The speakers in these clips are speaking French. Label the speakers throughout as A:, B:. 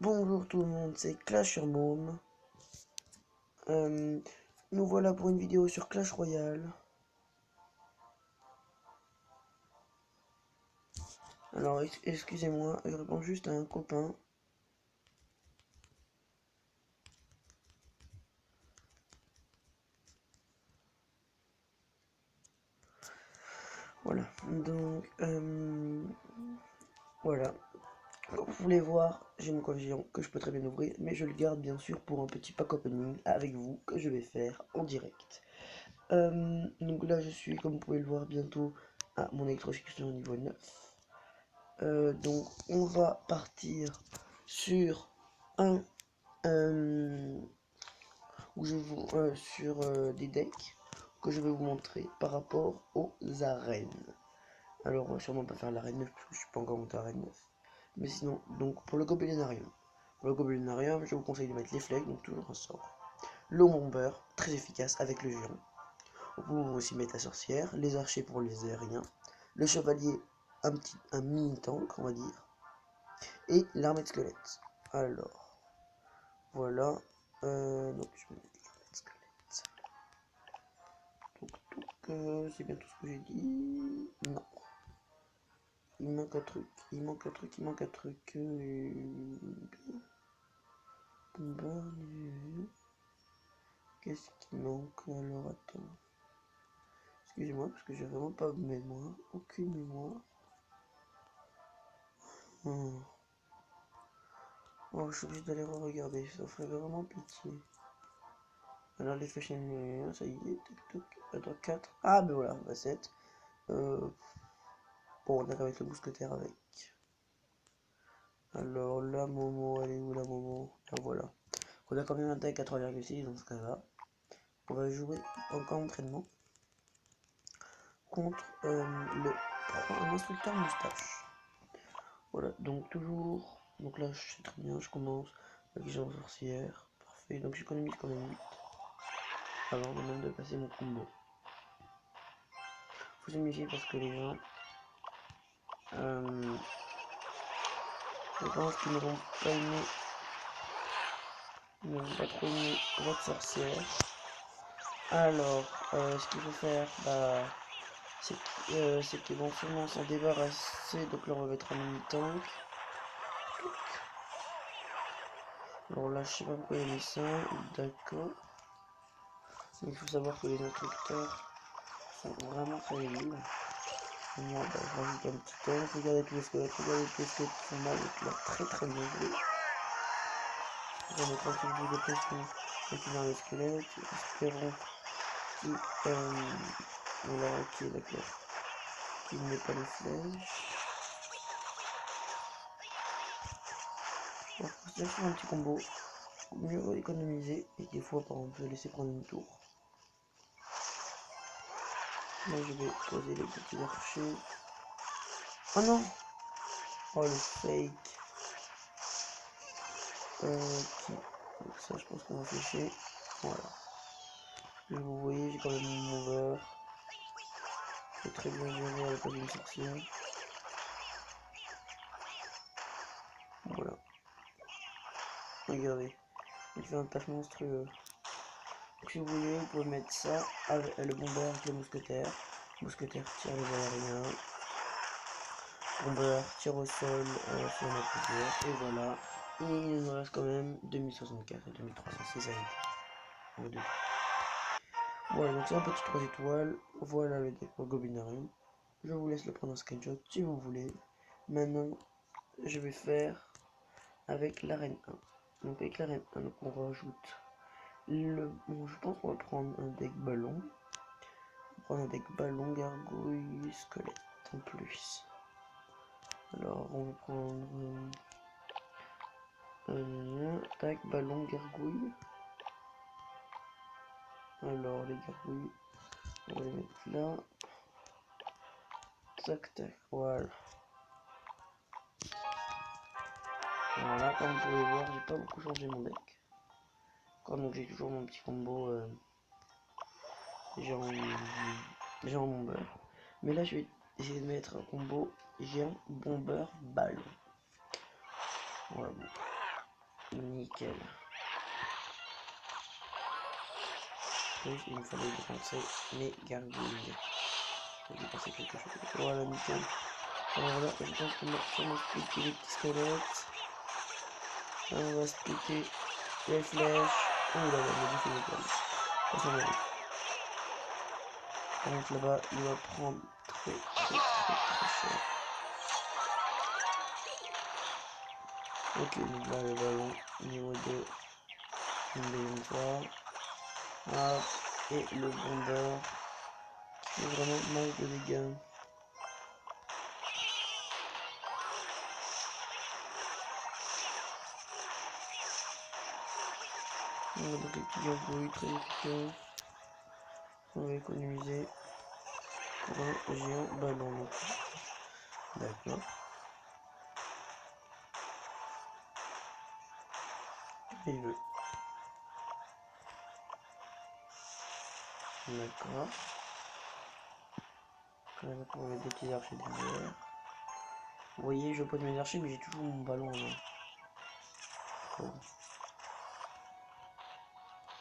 A: Bonjour tout le monde, c'est Clash sur Môme. Euh, Nous voilà pour une vidéo sur Clash Royale. Alors, excusez-moi, je réponds juste à un copain. Voilà, donc, voilà. Comme vous voulez voir, j'ai mon coffre géant que je peux très bien ouvrir, mais je le garde bien sûr pour un petit pack opening avec vous que je vais faire en direct. Donc là, je suis, comme vous pouvez le voir, bientôt à mon électrocution au niveau 9. Donc, on va partir sur un où je vous sur des decks que je vais vous montrer par rapport aux arènes. Alors on va sûrement pas faire l'arène 9 parce que je suis pas encore monté à l'arène 9. Mais sinon, donc pour le gobelinarium. Pour le gobelinarium, je vous conseille de mettre les flegs, donc toujours un sort. Le bomber, très efficace avec le géant. Vous pouvez aussi mettre la sorcière, les archers pour les aériens, le chevalier, un mini tank on va dire, et l'armée de squelettes. Alors, voilà. Donc je vais mettre l'armée de squelettes. C'est bien tout ce que j'ai dit. Non. Il manque un truc. Qu'est-ce qui manque? Alors attends. Excusez-moi parce que j'ai vraiment pas de mémoire. Aucune mémoire. Oh, je suis obligé d'aller regarder. Ça ferait vraiment pitié. Alors les flèches ennemies, ça y est. Attends, 4. Ah ben voilà, 7. Bon, on a avec le mousquetaire avec. Alors la Momo, elle est où la Momo? Ah voilà. On a quand même un deck à 3,6 dans ce cas-là. On va jouer en camp d'entraînement contre un instructeur moustache. Voilà, donc toujours. Donc là, je sais très bien, je commence avec Jean sorcière. Parfait, donc j'économise quand même 8 avant même de passer mon combo. Faut se méfier parce que les gens. Je pense qu'ils ne vont pas aimer. Ils ne vont pas trop aimer votre sorcière. Alors, ce qu'il faut faire, bah, c'est qu'ils vont sûrement s'en débarrasser. Donc là, on va mettre un mini tank. Alors là, je sais pas pourquoi il y a mis ça. D'accord. Mais il faut savoir que les instructeurs sont vraiment très nuls. Moi, bah, je rajoute un petit tank. Regardez tous les squelettes. Regardez tous les squelettes qui font mal. Donc là, très mauvais. On va mettre un petit peu de pression. Donc il y a les squelettes. Espérons qu'il... voilà, ok, d'accord. Qu'il n'ait pas les flèches. Alors, pour faire un petit combo, mieux économiser et des fois par exemple laisser prendre une tour. Là je vais poser les petits archers. Oh non! Oh le fake! Donc ça je pense qu'on va sécher. Voilà. Vous voyez j'ai quand même mon mover. C'est très bien géré avec une sorcière. Voilà. Regardez. Il fait un tâche monstrueux. Donc, si vous voulez, vous pouvez mettre ça avec le bomber avec le mousquetaire. Mousquetaire tire les aériens. Bomber tire au sol si on a plusieurs. Et voilà. Et il nous reste quand même 2064 et 2306 à éviter. Voilà, donc c'est un petit 3 étoiles. Voilà le deck pour Goblinarium. Je vous laisse le prendre en screenshot si vous voulez. Maintenant, je vais faire avec l'arène 1. Donc avec l'arène 1, donc on rajoute bon, je pense qu'on va prendre un deck ballon. On va prendre un deck ballon, gargouille, squelette en plus. Alors on va prendre tac, ballon, gargouille. Alors les gargouilles, on va les mettre là. Tac tac, voilà. Voilà, comme vous pouvez voir, j'ai pas beaucoup changé mon deck. Donc j'ai toujours mon petit combo géant bomber. Mais là je vais essayer de mettre un combo géant bomber ballon. Voilà. Nickel. Oui, il me fallait dépenser mes gargouilles. J'ai dépensé quelque chose. Voilà, nickel. Alors là, je pense qu'on va sûrement splitter les petits squelettes. Là, on va splitter les flèches. Oh là là, il a fait mes balles. Ça s'en va. Par contre, là-bas, il va prendre très cher. Ok, donc là, le ballon niveau 2. Une deuxième fois. Hop. Et le bomber qui fait vraiment mal de dégâts. On va donc les petits gargouilles très efficaces. On va économiser pour un géant ballon. D'accord. Il veut. D'accord. Quand même pour mettre des petits archers derrière. Vous voyez, je pose mes archers, mais j'ai toujours mon ballon en main. Oh.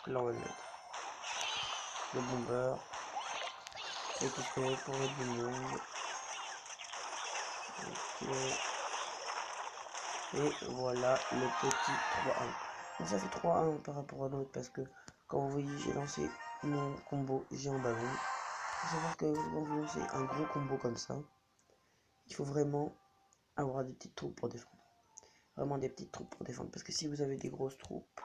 A: Là, on va le mettre. Le bomber. Les petits squelettes pour mettre du monde. Ok. Et voilà le petit 3-1. Donc ça fait 3-1 par rapport à l'autre parce que quand vous voyez j'ai lancé mon combo géant ballon. Il faut savoir que quand vous lancez un gros combo comme ça, il faut vraiment avoir des petites troupes pour défendre. Vraiment des petites troupes pour défendre. Parce que si vous avez des grosses troupes,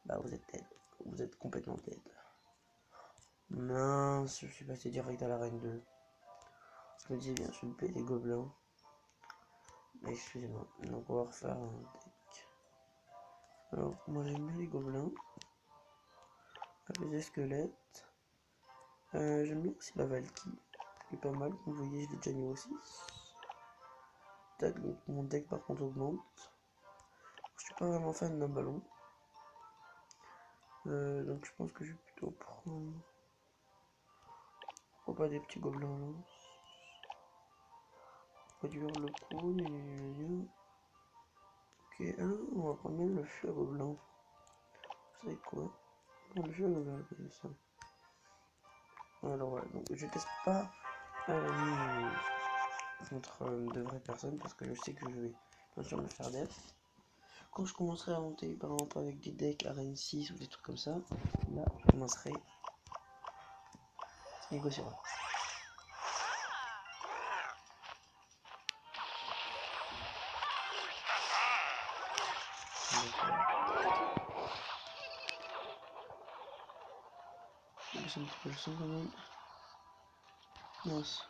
A: bah vous êtes dead. Vous êtes complètement dead. Mince, je suis passé direct à l'arène 2. Je me disais bien, je me paie les gobelins. Mais excusez-moi, donc on va refaire un deck. Alors, moi j'aime bien les gobelins. Les squelettes. J'aime bien aussi la Valkyrie. Qui est pas mal, comme vous voyez, je l'ai déjà niveau 6. Tac, donc mon deck par contre augmente. Je suis pas vraiment fan d'un ballon. Donc je pense que je vais plutôt prendre... Pourquoi pas des petits gobelins là. Réduire le coup. Ok, on va prendre même le feu à gobelin. Vous savez quoi? On va prendre le feu à gobelin comme ça. Alors voilà, donc je teste pas contre de vraies personnes parce que je sais que je vais bien sûr me faire def. Quand je commencerai à monter par exemple avec des decks arène 6 ou des trucs comme ça, là je commencerai à négocier. Je baisse un petit peu le son quand même. Mince.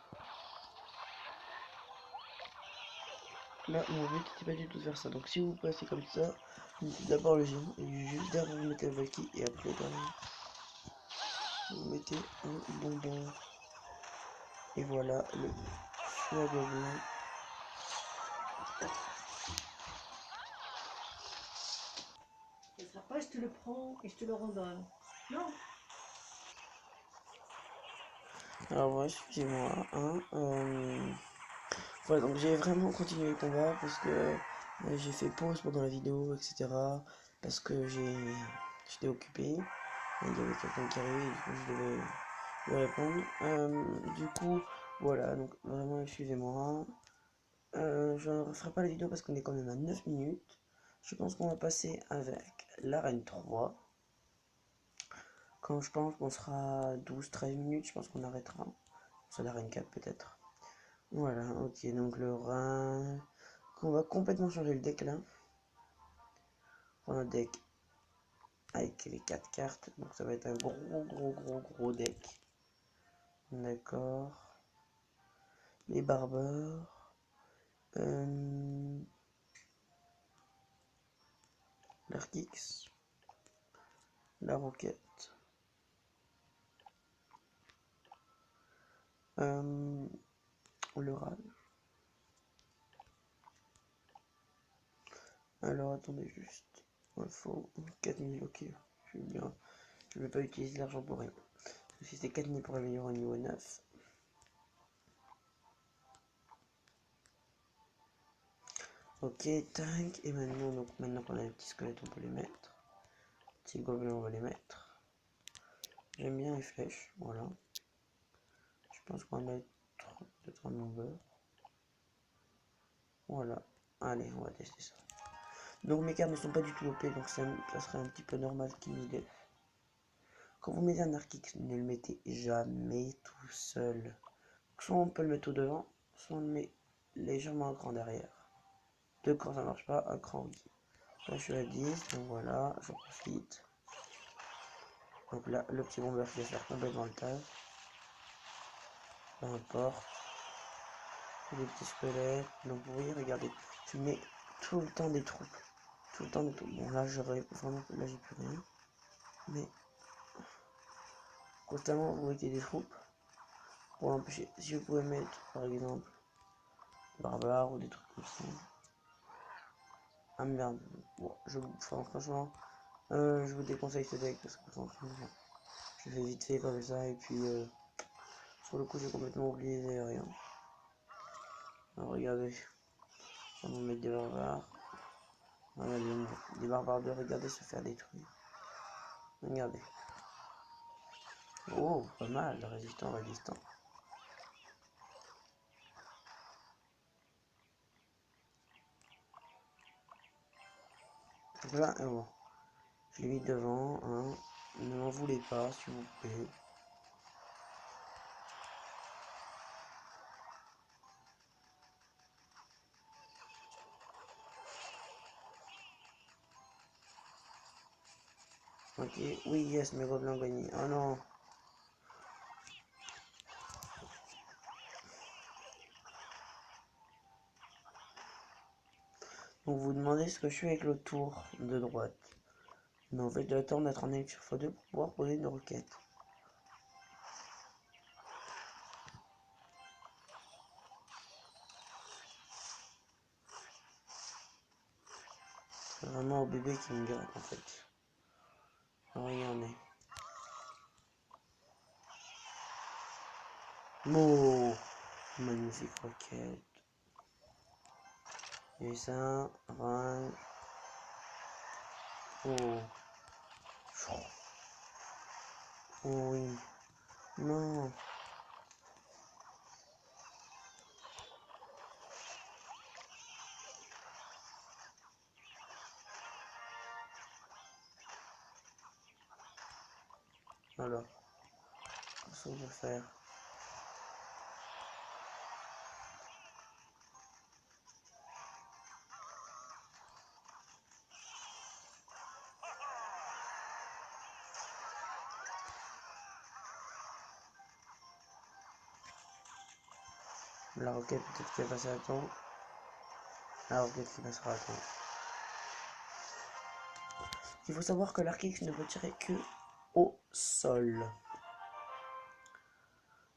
A: Là mon but n'était pas du tout de faire ça. Donc si vous passez comme ça, vous mettez d'abord le géant et juste derrière vous mettez la Valkyrie et après derrière vous mettez un bonbon. Et voilà le feu à gobelin.
B: Ça sera pas, je te le prends et je te le redonne. Non.
A: Alors ouais, excusez-moi, hein, voilà, donc j'ai vraiment continué le combat parce que j'ai fait pause pendant la vidéo, etc. Parce que j'étais occupé, il y avait quelqu'un qui arrivait et du coup je devais lui répondre. Du coup, voilà, donc vraiment excusez-moi. Je ne referai pas la vidéo parce qu'on est quand même à 9 minutes. Je pense qu'on va passer avec l'arène 3. Quand je pense qu'on sera 12-13 minutes, je pense qu'on arrêtera. C'est l'arène 4 peut-être. Voilà, ok, donc le Rhin. On va complètement changer le deck là. On a un deck avec les 4 cartes, donc ça va être un gros deck. D'accord. Les barbares. L'Arkix. La roquette. Le râle. Alors attendez juste. Il faut 4000, ok. Je vais bien. Je vais pas utiliser l'argent pour rien. Si c'est 4000 pour améliorer au niveau 9. Ok, tac. Et maintenant, donc maintenant qu'on a les petits squelettes, on peut les mettre. Petits gobelins, on va les mettre. J'aime bien les flèches, voilà. Je pense qu'on va mettre peut-être un mover. Voilà. Allez, on va tester ça. Donc mes cartes ne sont pas du tout OP, donc ça serait un petit peu normal qu'ils nous dé. Quand vous mettez un Archix, ne le mettez jamais tout seul. Soit on peut le mettre au devant, soit on le met légèrement un cran derrière. Deux crans ça marche pas, un cran oui. Là je suis à 10, donc voilà, j'en profite. Donc là, le petit bomber qui va faire complètement le taf. Peu importe. Des petits squelettes. Donc vous voyez, regardez, tu mets tout le temps des troupes. Tout le temps des troupes. Bon là j'aurais vraiment, là j'ai plus rien. Mais constamment vous mettez des troupes pour l'empêcher. Si vous pouvez mettre par exemple barbare ou des trucs comme ça. Ah merde. Bon, enfin, franchement, je vous déconseille ce deck parce que franchement, je fais vite fait comme ça et puis sur le coup j'ai complètement oublié les rien. Alors regardez, on va mettre des barbares. Voilà, des barbares de regarder se faire détruire. Regardez. Oh, pas mal, résistant, résistant. Donc là, bon, je l'ai mis devant, hein. Ne m'en voulez pas, s'il vous plaît. Ok, oui, yes, mes gobelins ont gagné. Oh non. Donc vous demandez ce que je fais avec le tour de droite. Mais en fait, je dois attendre d'être en élixir x2 pour pouvoir poser une requête. C'est vraiment au bébé qui me gratte en fait. Alors, regardez. Oh, magnifique requête. Et ça, rage. Oh. Oh oui. Non. Alors, qu'est-ce qu'on peut faire? La roquette peut-être qui va passer à temps. La roquette qui passera à temps. Il faut savoir que l'archix ne peut tirer que au sol.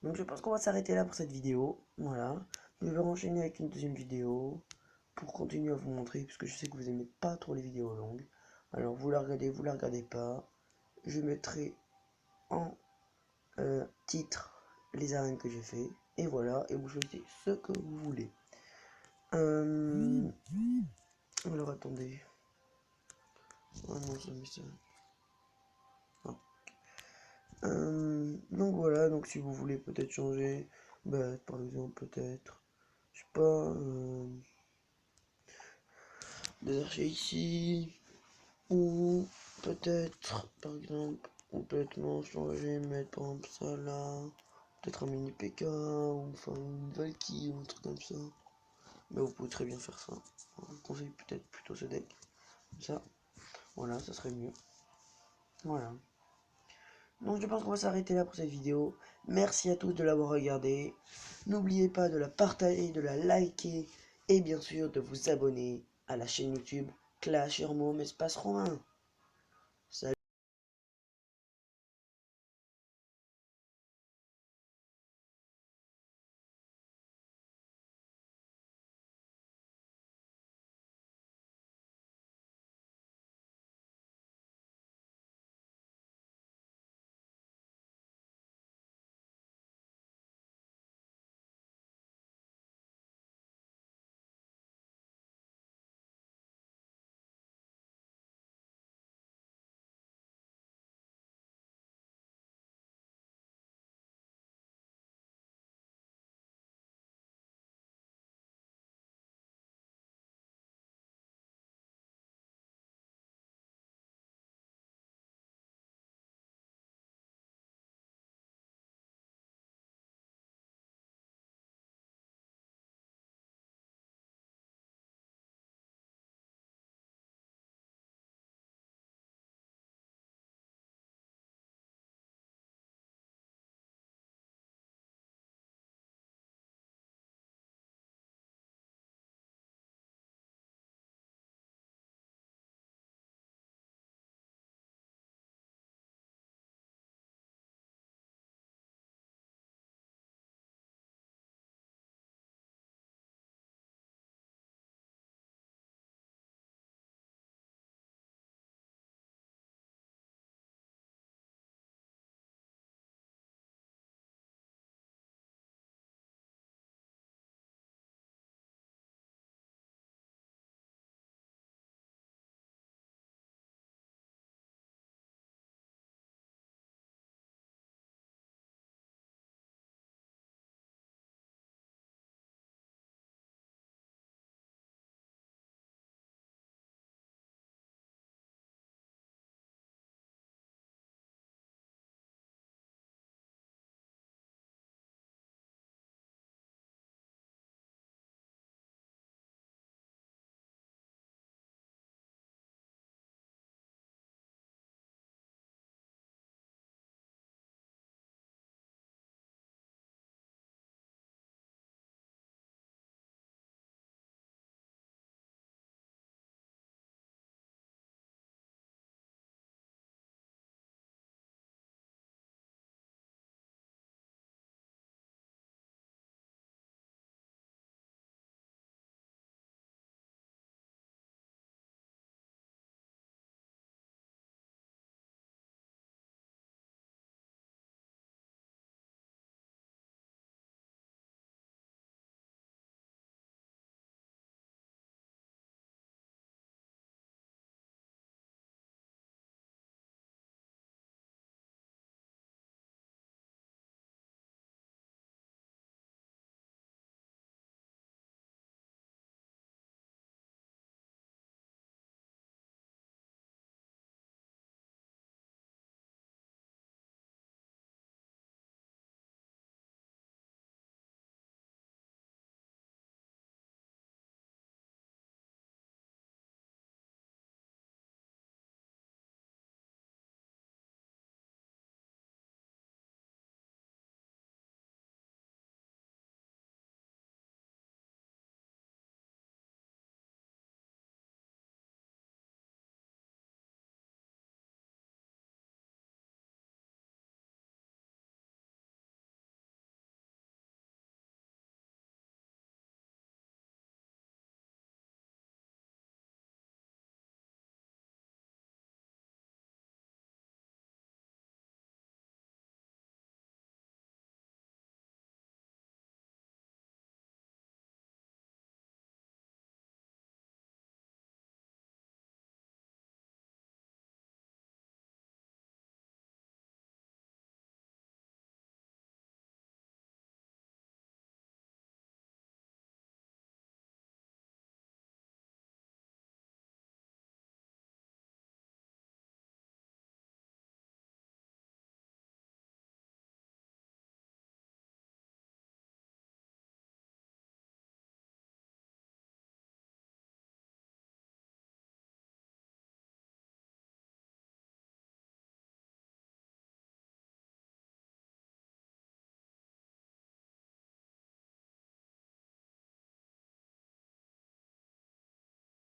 A: Donc je pense qu'on va s'arrêter là pour cette vidéo. Voilà. Je vais enchaîner avec une deuxième vidéo pour continuer à vous montrer, puisque je sais que vous aimez pas trop les vidéos longues. Alors vous la regardez pas. Je mettrai en titre les arènes que j'ai fait. Et voilà, et vous choisissez ce que vous voulez. Alors attendez. Oh non, ça me ça. Donc voilà, donc si vous voulez peut-être changer, bah, par exemple peut-être, je sais pas, des archers ici, ou peut-être par exemple complètement changer, mettre par exemple ça là, peut-être un mini PK, ou enfin une Valkyrie ou un truc comme ça. Mais vous pouvez très bien faire ça. Je vous conseille peut-être plutôt ce deck, comme ça, voilà, ça serait mieux. Voilà. Donc je pense qu'on va s'arrêter là pour cette vidéo. Merci à tous de l'avoir regardé. N'oubliez pas de la partager, de la liker et bien sûr de vous abonner à la chaîne YouTube Clash Hermome Espace Romain.